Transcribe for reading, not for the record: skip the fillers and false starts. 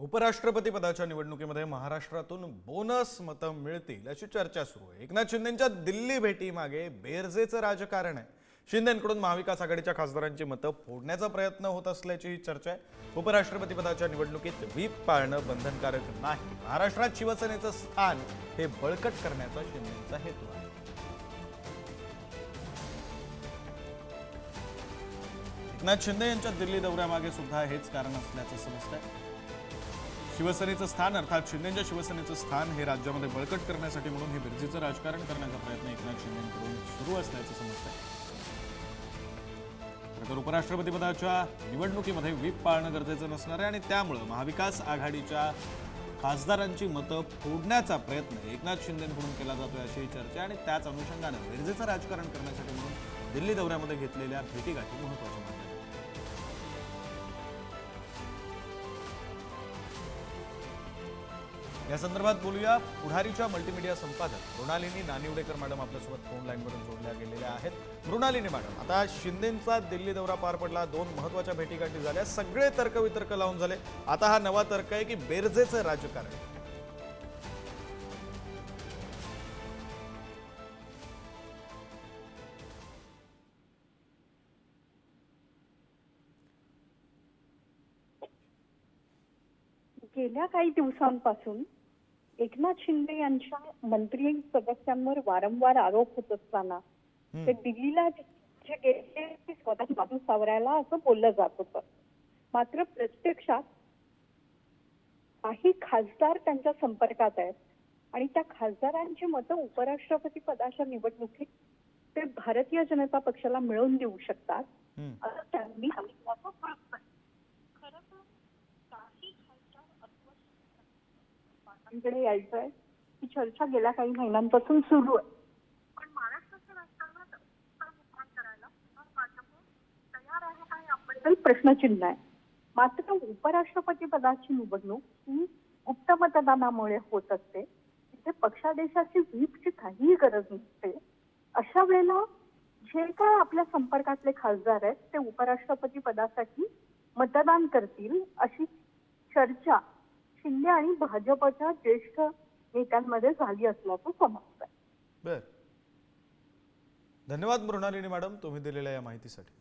उपराष्ट्रपती पदाच्या निवडणुकीमध्ये महाराष्ट्रातून बोनस मतं मिळतील अशी चर्चा सुरू आहे। एकनाथ शिंदेंच्या दिल्ली भेटीमागे बेरजेचं राजकारण आहे। शिंदेंकडून महाविकास आघाडीच्या खासदारांची मतं फोडण्याचा प्रयत्न होत असल्याची ही चर्चा आहे। उपराष्ट्रपती पदाच्या निवडणुकीत व्हीप पाळणं बंधनकारक नाही। महाराष्ट्रात शिवसेनेचं स्थान हे बळकट करण्याचा शिंदेंचा हेतू आहे। एकनाथ शिंदे यांच्या दिल्ली दौऱ्यामागे सुद्धा हेच कारण असल्याचं समजतंय। शिवसेनेचं स्थान अर्थात शिंदेंच्या शिवसेनेचं स्थान हे राज्यामध्ये बळकट करण्यासाठी म्हणून हे बिरजेचं राजकारण करण्याचा प्रयत्न एकनाथ शिंदेंकडून सुरू असल्याचं समजतंय। तर उपराष्ट्रपती पदाच्या निवडणुकीमध्ये व्हीप पाळणं गरजेचं नसणार आहे आणि त्यामुळे महाविकास आघाडीच्या खासदारांची मतं फोडण्याचा प्रयत्न एकनाथ शिंदेंकडून केला जातोय अशी चर्चा आणि त्याच अनुषंगाने बिरजेचं राजकारण करण्यासाठी म्हणून दिल्ली दौऱ्यामध्ये घेतलेल्या भेटीगाठी महत्त्वाच्या मानल्या। या संदर्भात बोलूया। पुढारीच्या मल्टीमीडिया संपादक मृणालिनी नानिवडेकर मॅडम आपल्यासोबत फोन लाईनवरून जोडल्या गेलेल्या आहेत। मृणालिनी मॅडम, आता शिंदेंचा दिल्ली दौरा पार पडला, दोन महत्त्वाच्या भेटीगाठी झाल्या, सगळे तर्कवितर्क लावून झाले, आता हा नवा तर्क आहे की बेरजेचं राजकारण। गेल्या काही दिवसांपासून एकनाथ शिंदे यांच्या मंत्री सदस्यांवर वारंवार आरोप होत असताना ते दिल्लीला जे गेले ते स्वतःची बाजू सावरायला असं बोललं जात होतं। मात्र प्रत्यक्षात काही खासदार त्यांच्या संपर्कात आहेत आणि त्या खासदारांची मतं उपराष्ट्रपती पदाच्या निवडणुकीत ते भारतीय जनता पक्षाला मिळवून देऊ शकतात असं त्यांनी सांगितलं। कडे यायचंय ही चर्चा गेल्या काही महिन्यांपासून सुरू आहे, पण महाराष्ट्राच्या राजकारणात करायला तयार आहे का याबद्दल प्रश्नचिन्ह आहे। मात्र उपराष्ट्रपती पदाची निवडणूक ही गुप्त मतदानामुळे होत असते, तिथे पक्षादेशाची व्हीपची काहीही गरज नसते। अशा वेळेला जे काय आपल्या संपर्कातले खासदार आहेत ते उपराष्ट्रपती पदासाठी मतदान करतील अशी चर्चा शिंदे आणि भाजपच्या ज्येष्ठ नेत्यांमध्ये झाली असल्याचं समजतंय। बर, धन्यवाद मृणालिनी मॅडम तुम्ही दिलेल्या या माहितीसाठी।